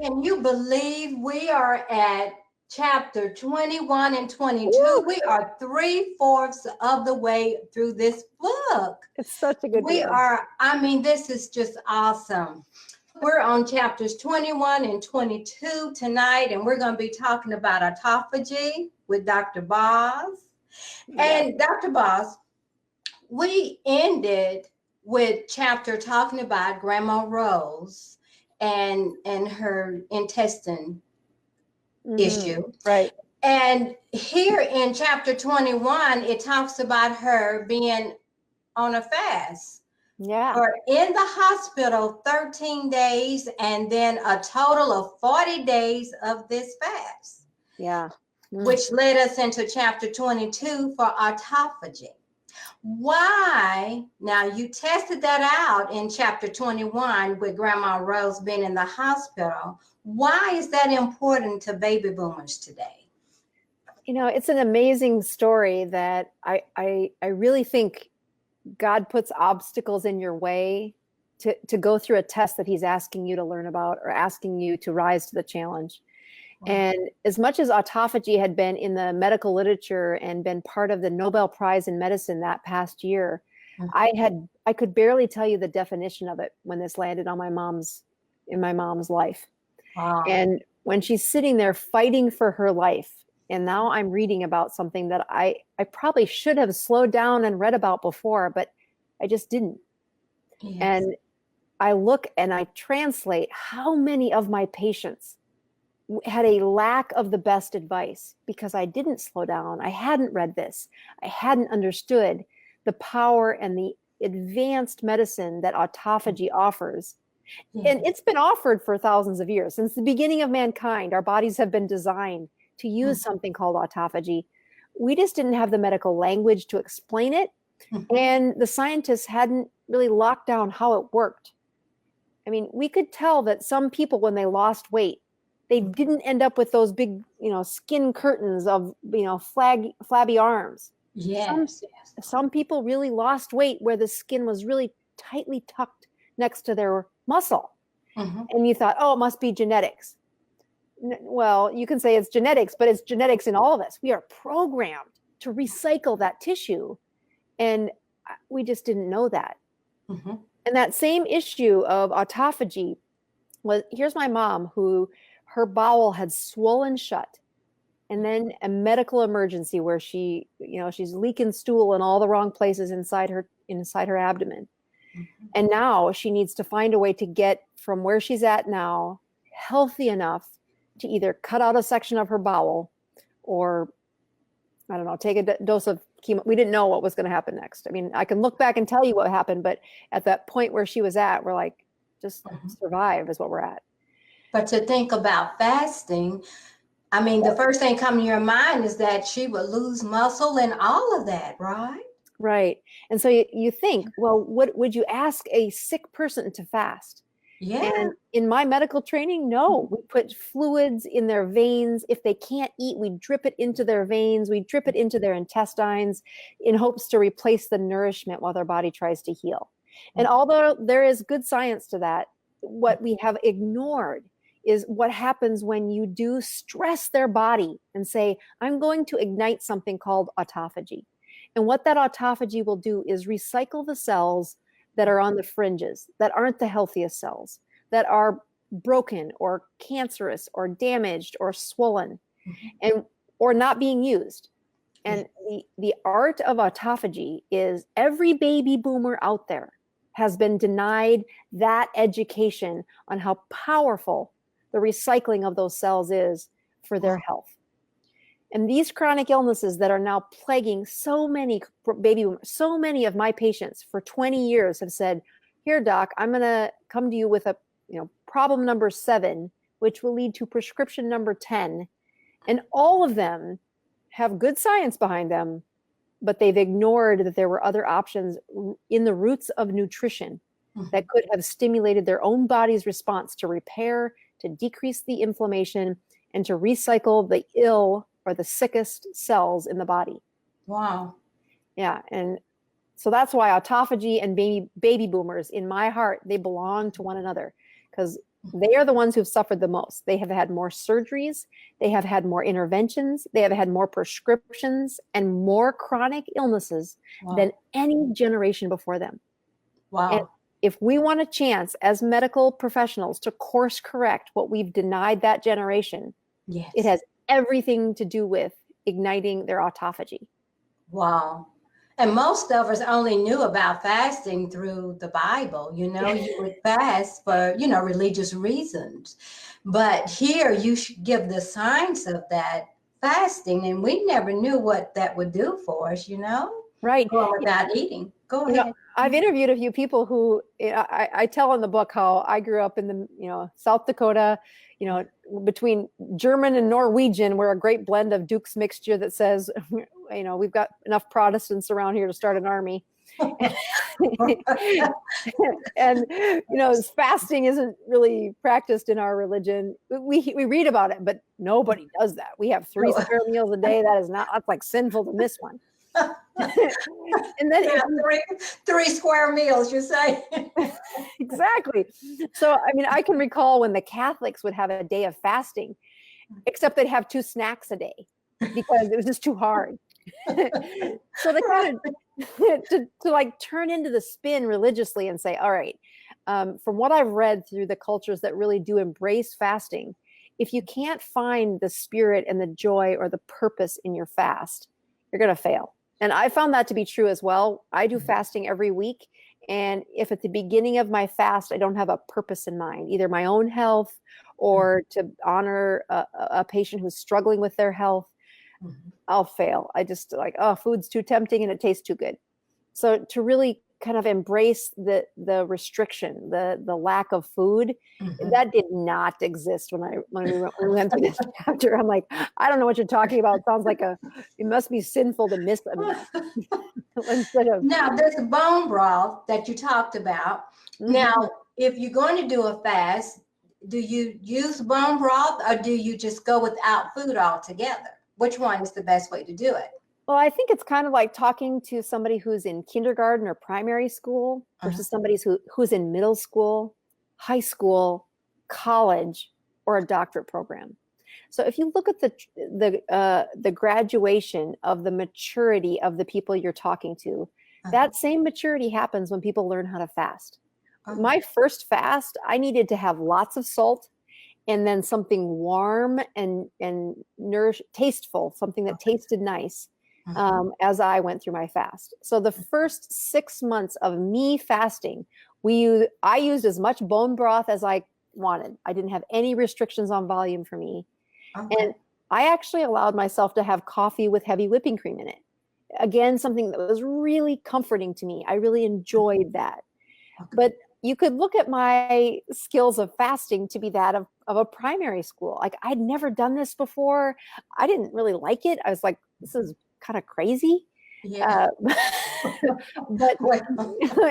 can you believe we are at chapter 21 and 22? Woo! We are 3/4 of the way through this book. It's such a good We read. are, I mean, this is just awesome. We're on chapters 21 and 22 tonight, and we're going to be talking about autophagy with Dr. Boz. And Dr. Boz, we ended with chapter talking about Grandma Rose and her intestine issue. Right. And here in chapter 21, it talks about her being on a fast. Yeah. Or in the hospital 13 days and then a total of 40 days of this fast. Yeah. Which led us into chapter 22 for autophagy. Why? Now you tested that out in chapter 21 with Grandma Rose being in the hospital. Why is that important to baby boomers today? You know, it's an amazing story that I really think God puts obstacles in your way to go through a test that he's asking you to learn about or asking you to rise to the challenge. Wow. And as much as autophagy had been in the medical literature and been part of the Nobel Prize in medicine that past year, I could barely tell you the definition of it when this landed on in my mom's life. Wow. And when she's sitting there fighting for her life, and now I'm reading about something that I probably should have slowed down and read about before, but I just didn't. Yes. And I look and I translate how many of my patients had a lack of the best advice because I didn't slow down. I hadn't read this. I hadn't understood the power and the advanced medicine that autophagy offers. Yes. And it's been offered for thousands of years. Since the beginning of mankind, our bodies have been designed to use something called autophagy. We just didn't have the medical language to explain it. And the scientists hadn't really locked down how it worked. I mean, we could tell that some people, when they lost weight, they didn't end up with those big, skin curtains of, flabby arms. Yes. Some people really lost weight where the skin was really tightly tucked next to their muscle. And you thought, oh, it must be genetics. Well, you can say it's genetics, but it's genetics in all of us. We are programmed to recycle that tissue. And we just didn't know that. And that same issue of autophagy was, here's my mom who her bowel had swollen shut. And then a medical emergency where she's leaking stool in all the wrong places inside her abdomen. And now she needs to find a way to get from where she's at now healthy enough to either cut out a section of her bowel or, I don't know, take a dose of chemo. We didn't know what was going to happen next. I mean, I can look back and tell you what happened, but at that point where she was at, we're like, just survive is what we're at. But to think about fasting, I mean, the first thing coming to your mind is that she would lose muscle and all of that, right? Right. And so you think, well, what would you ask a sick person to fast? Yeah. And in my medical training, no, we put fluids in their veins. If they can't eat, we drip it into their veins. We drip it into their intestines in hopes to replace the nourishment while their body tries to heal. And although there is good science to that, what we have ignored is what happens when you do stress their body and say, I'm going to ignite something called autophagy. And what that autophagy will do is recycle the cells that are on the fringes, that aren't the healthiest cells, that are broken or cancerous or damaged or swollen and or not being used. And the art of autophagy is every baby boomer out there has been denied that education on how powerful the recycling of those cells is for their health. And these chronic illnesses that are now plaguing so many baby boomers, so many of my patients for 20 years have said, here, doc, I'm going to come to you with a problem number 7, which will lead to prescription number 10. And all of them have good science behind them, but they've ignored that there were other options in the roots of nutrition that could have stimulated their own body's response to repair, to decrease the inflammation, and to recycle the ill or the sickest cells in the body. Wow. Yeah. And so that's why autophagy and baby boomers, in my heart, they belong to one another, because They are the ones who've suffered the most. They have had more surgeries. They have had more interventions. They have had more prescriptions and more chronic illnesses than any generation before them. Wow. And if we want a chance as medical professionals to course correct what we've denied that generation, Yes. it has everything to do with igniting their autophagy. Wow. And most of us only knew about fasting through the Bible. You would fast for, religious reasons. But here you should give the science of that fasting. And we never knew what that would do for us, Right. Going without eating. Go ahead. I've interviewed a few people who I tell in the book how I grew up in the, South Dakota, between German and Norwegian. We're a great blend of Duke's mixture that says, we've got enough Protestants around here to start an army. And, fasting isn't really practiced in our religion. We read about it, but nobody does that. We have 3 square meals a day. That's like sinful to miss one. And then three square meals, you say. Exactly. So, I can recall when the Catholics would have a day of fasting, except they'd have 2 snacks a day because it was just too hard. So they kind of to turn into the spin religiously and say, all right, from what I've read through the cultures that really do embrace fasting, if you can't find the spirit and the joy or the purpose in your fast, you're going to fail. And I found that to be true as well. I do fasting every week. And if at the beginning of my fast, I don't have a purpose in mind, either my own health or to honor a patient who's struggling with their health, I'll fail. I just food's too tempting and it tastes too good. So to really kind of embrace the restriction, the lack of food, that did not exist when we went through this chapter. I'm like, I don't know what you're talking about. It sounds like it must be sinful to miss a meal. Now, there's a bone broth that you talked about. Now, if you're going to do a fast, do you use bone broth or do you just go without food altogether? Which one is the best way to do it? Well, I think it's kind of like talking to somebody who's in kindergarten or primary school versus somebody who's in middle school, high school, college, or a doctorate program. So if you look at the graduation of the maturity of the people you're talking to, that same maturity happens when people learn how to fast. My first fast, I needed to have lots of salt and then something warm and tasteful, something that tasted nice. As I went through my fast. So the first 6 months of me fasting, I used as much bone broth as I wanted. I didn't have any restrictions on volume for me. And I actually allowed myself to have coffee with heavy whipping cream in it. Again, something that was really comforting to me. I really enjoyed that. But you could look at my skills of fasting to be that of a primary school. Like I'd never done this before. I didn't really like it. I was like, this is kind of crazy. Yeah. But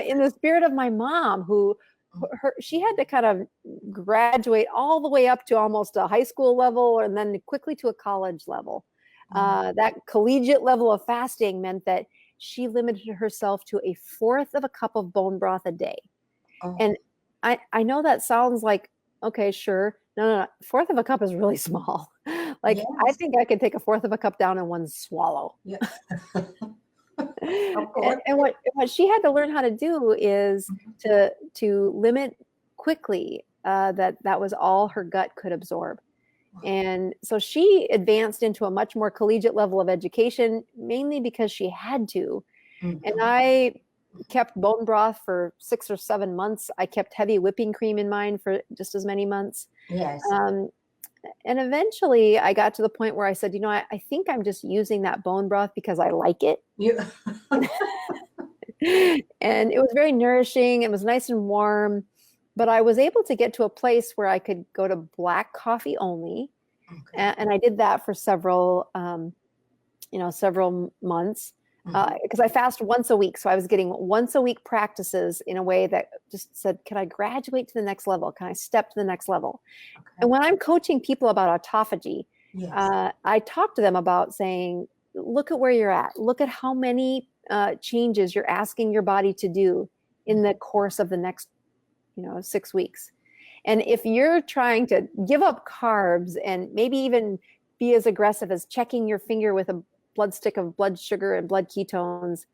in the spirit of my mom, she had to kind of graduate all the way up to almost a high school level and then quickly to a college level. That collegiate level of fasting meant that she limited herself to 1/4 of a cup of bone broth a day. And I know that sounds like, okay, sure. No. 1/4 of a cup is really small. Like, I think I could take 1/4 of a cup down in one swallow. Yeah. And what she had to learn how to do is to limit quickly that was all her gut could absorb. And so she advanced into a much more collegiate level of education, mainly because she had to. And I kept bone broth for 6 or 7 months. I kept heavy whipping cream in mine for just as many months. Yes. And eventually I got to the point where I said, I think I'm just using that bone broth because I like it. And it was very nourishing. It was nice and warm, but I was able to get to a place where I could go to black coffee only. And I did that for several months. Because I fast once a week. So I was getting once a week practices in a way that just said, can I graduate to the next level? Can I step to the next level? And when I'm coaching people about autophagy, I talk to them about saying, look at where you're at. Look at how many changes you're asking your body to do in the course of the next 6 weeks. And if you're trying to give up carbs and maybe even be as aggressive as checking your finger with a blood stick of blood sugar and blood ketones,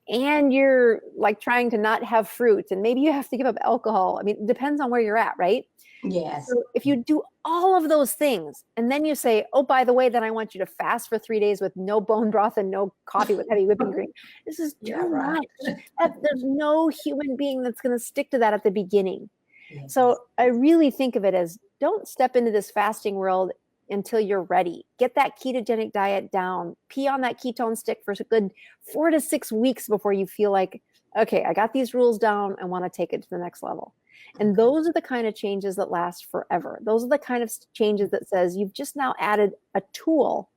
and you're like trying to not have fruit, and maybe you have to give up alcohol. I mean, it depends on where you're at, right? Yes. So if you do all of those things, and then you say, oh, by the way, then I want you to fast for 3 days with no bone broth and no coffee with heavy whipping cream. This is too much. There's no human being that's going to stick to that at the beginning. Yes. So I really think of it as, don't step into this fasting world until you're ready. Get that ketogenic diet down. Pee on that ketone stick for a good 4 to 6 weeks before you feel like, okay, I got these rules down. I want to take it to the next level. And those are the kind of changes that last forever. Those are the kind of changes that says you've just now added a tool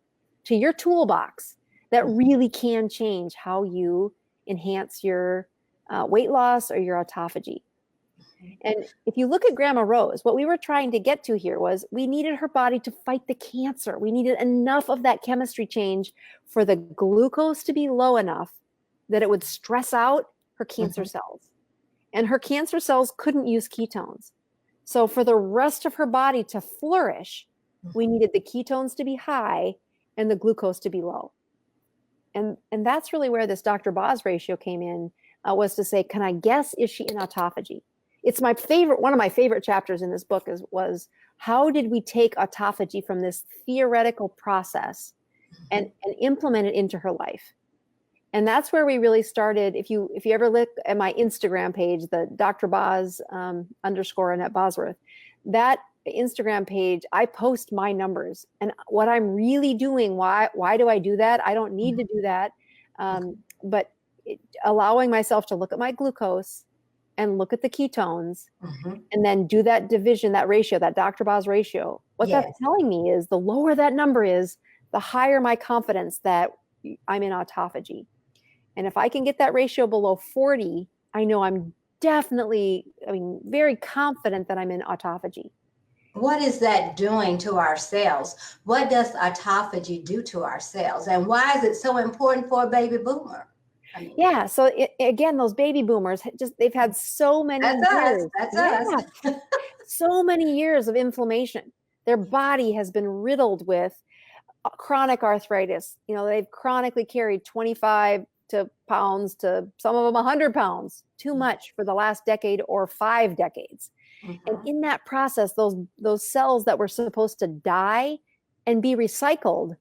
to your toolbox that really can change how you enhance your weight loss or your autophagy. And if you look at Grandma Rose, what we were trying to get to here was we needed her body to fight the cancer. We needed enough of that chemistry change for the glucose to be low enough that it would stress out her cancer cells. And her cancer cells couldn't use ketones. So for the rest of her body to flourish, we needed the ketones to be high and the glucose to be low. And that's really where this Dr. Boz ratio came in, was to say, can I guess, is she in autophagy? It's my favorite, one of my favorite chapters in this book was how did we take autophagy from this theoretical process and implement it into her life? And that's where we really started. If you ever look at my Instagram page, the Dr. Boz _ Annette Bosworth, that Instagram page, I post my numbers and what I'm really doing. Why do I do that? I don't need to do that. But allowing myself to look at my glucose and look at the ketones and then do that division, that ratio, that Dr. Boz ratio. What that's telling me is the lower that number is, the higher my confidence that I'm in autophagy. And if I can get that ratio below 40, I know I'm definitely, very confident that I'm in autophagy. What is that doing to our cells? What does autophagy do to our cells? And why is it so important for a baby boomer? Yeah. So again, those baby boomers, they've had so many years. That's us. So many years of inflammation. Their body has been riddled with chronic arthritis. They've chronically carried 25 pounds to some of them 100 pounds too much for the last decade or 5 decades. And in that process, those cells that were supposed to die and be recycled,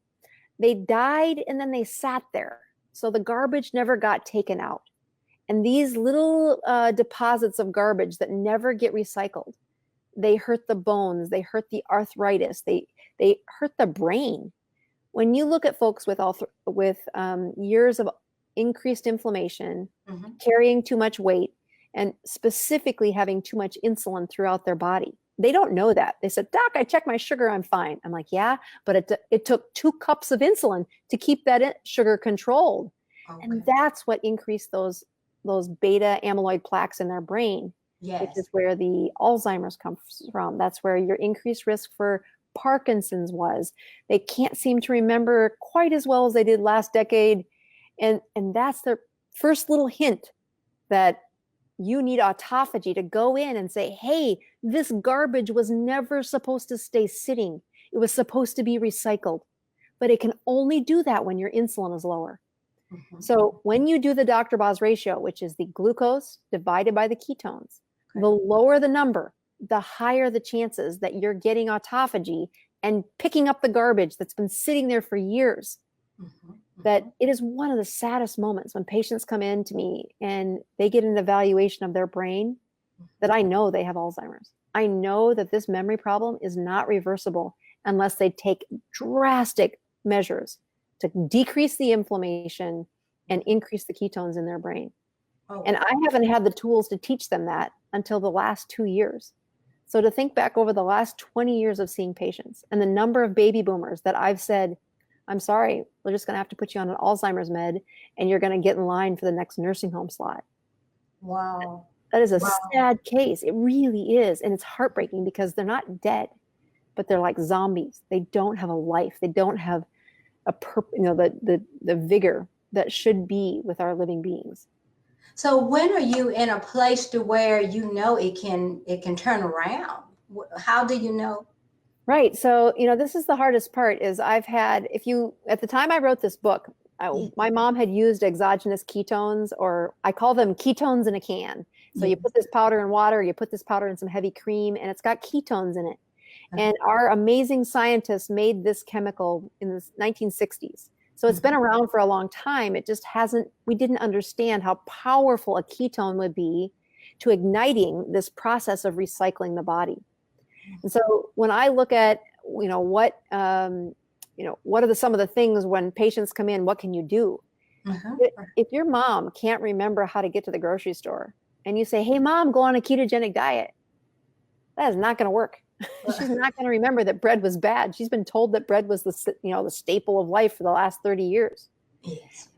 they died and then they sat there. So the garbage never got taken out. And these little deposits of garbage that never get recycled, they hurt the bones, they hurt the arthritis, they hurt the brain. When you look at folks with years of increased inflammation, carrying too much weight, and specifically having too much insulin throughout their body, they don't know that. They said, Doc, I checked my sugar, I'm fine. I'm like, yeah, but it took 2 cups of insulin to keep that sugar controlled. And that's what increased those beta amyloid plaques in their brain, which is where the Alzheimer's comes from. That's where your increased risk for Parkinson's was. They can't seem to remember quite as well as they did last decade. And that's their first little hint that you need autophagy to go in and say, hey, this garbage was never supposed to stay sitting. It was supposed to be recycled. But it can only do that when your insulin is lower. So when you do the Dr. Boz ratio, which is the glucose divided by the ketones, the lower the number, the higher the chances that you're getting autophagy and picking up the garbage that's been sitting there for years. That it is one of the saddest moments when patients come in to me and they get an evaluation of their brain that I know they have Alzheimer's. I know that this memory problem is not reversible unless they take drastic measures to decrease the inflammation and increase the ketones in their brain. And I haven't had the tools to teach them that until the last 2 years. So to think back over the last 20 years of seeing patients and the number of baby boomers that I've said, I'm sorry, we're just going to have to put you on an Alzheimer's med and you're going to get in line for the next nursing home slot. Wow. That is a sad case. It really is. And it's heartbreaking because they're not dead, but they're like zombies. They don't have a life. They don't have the vigor that should be with our living beings. So when are you in a place to where it can turn around? How do you know? Right. So, this is the hardest part is at the time I wrote this book, my mom had used exogenous ketones, or I call them ketones in a can. So you put this powder in water, you put this powder in some heavy cream, and it's got ketones in it. And our amazing scientists made this chemical in the 1960s. So it's been around for a long time. We didn't understand how powerful a ketone would be to igniting this process of recycling the body. And so when I look at, what are some of the things when patients come in, what can you do? If your mom can't remember how to get to the grocery store and you say, hey, mom, go on a ketogenic diet, that is not going to work. She's not going to remember that bread was bad. She's been told that bread was the staple of life for the last 30 years. Yes.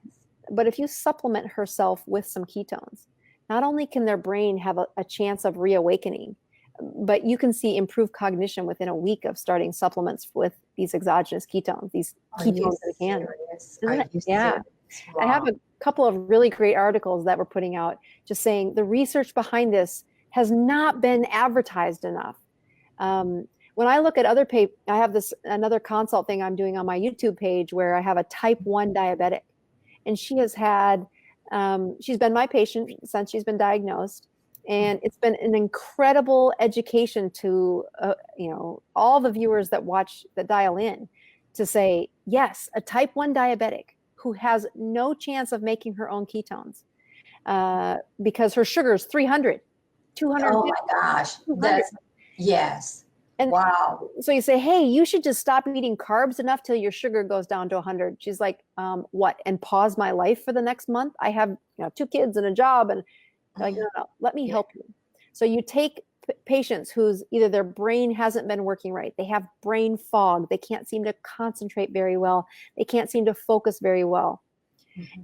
But if you supplement herself with some ketones, not only can their brain have a chance of reawakening, but you can see improved cognition within a week of starting supplements with these exogenous ketones, these ketones that can. Yeah. Wow. I have a couple of really great articles that we're putting out just saying the research behind this has not been advertised enough. When I look at other papers, I have another consult thing I'm doing on my YouTube page where I have a type 1 diabetic, and she has had, she's been my patient since she's been diagnosed. And it's been an incredible education to, all the viewers that dial in to say, yes, a type 1 diabetic who has no chance of making her own ketones because her sugar is 300, 200. Oh my gosh. Yes. And wow. So you say, hey, you should just stop eating carbs enough till your sugar goes down to 100. She's like, what? And pause my life for the next month? I have 2 kids and a job, and like, no, let me help you. So you take patients whose either their brain hasn't been working right, they have brain fog, they can't seem to concentrate very well, they can't seem to focus very well.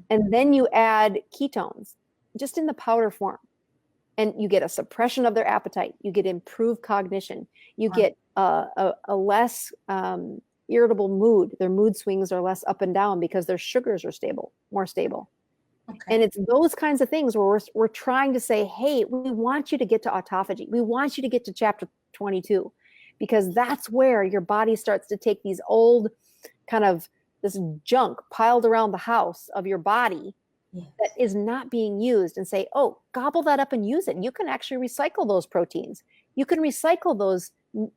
And then you add ketones just in the powder form. And you get a suppression of their appetite. You get improved cognition. You get a less irritable mood. Their mood swings are less up and down because their sugars are more stable. Okay. And it's those kinds of things where we're trying to say, hey, we want you to get to autophagy. We want you to get to chapter 22, because that's where your body starts to take these old kind of this junk piled around the house of your body that is not being used and say, oh, gobble that up and use it. You can actually recycle those proteins. You can recycle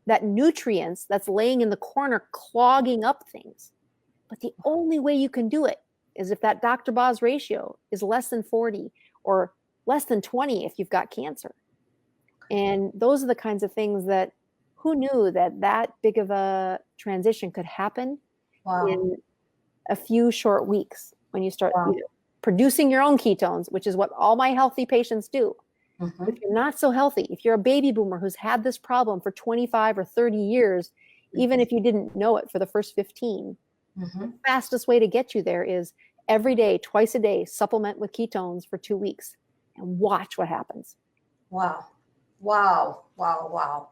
that nutrients that's laying in the corner clogging up things. But the only way you can do it is if that Dr. Boz ratio is less than 40 or less than 20 if you've got cancer. And those are the kinds of things that who knew that big of a transition could happen in a few short weeks when you start producing your own ketones, which is what all my healthy patients do. If you're not so healthy, if you're a baby boomer who's had this problem for 25 or 30 years, even if you didn't know it for the first 15, the fastest way to get you there is every day, twice a day, supplement with ketones for 2 weeks and watch what happens. Wow. Wow. Wow. Wow.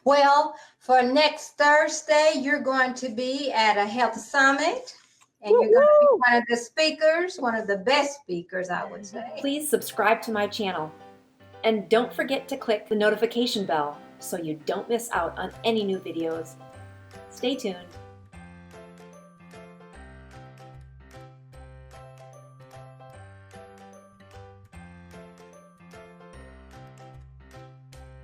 Well, for next Thursday, you're going to be at a health summit. And you're going to be one of the speakers, one of the best speakers, I would say. Please subscribe to my channel. And don't forget to click the notification bell so you don't miss out on any new videos. Stay tuned.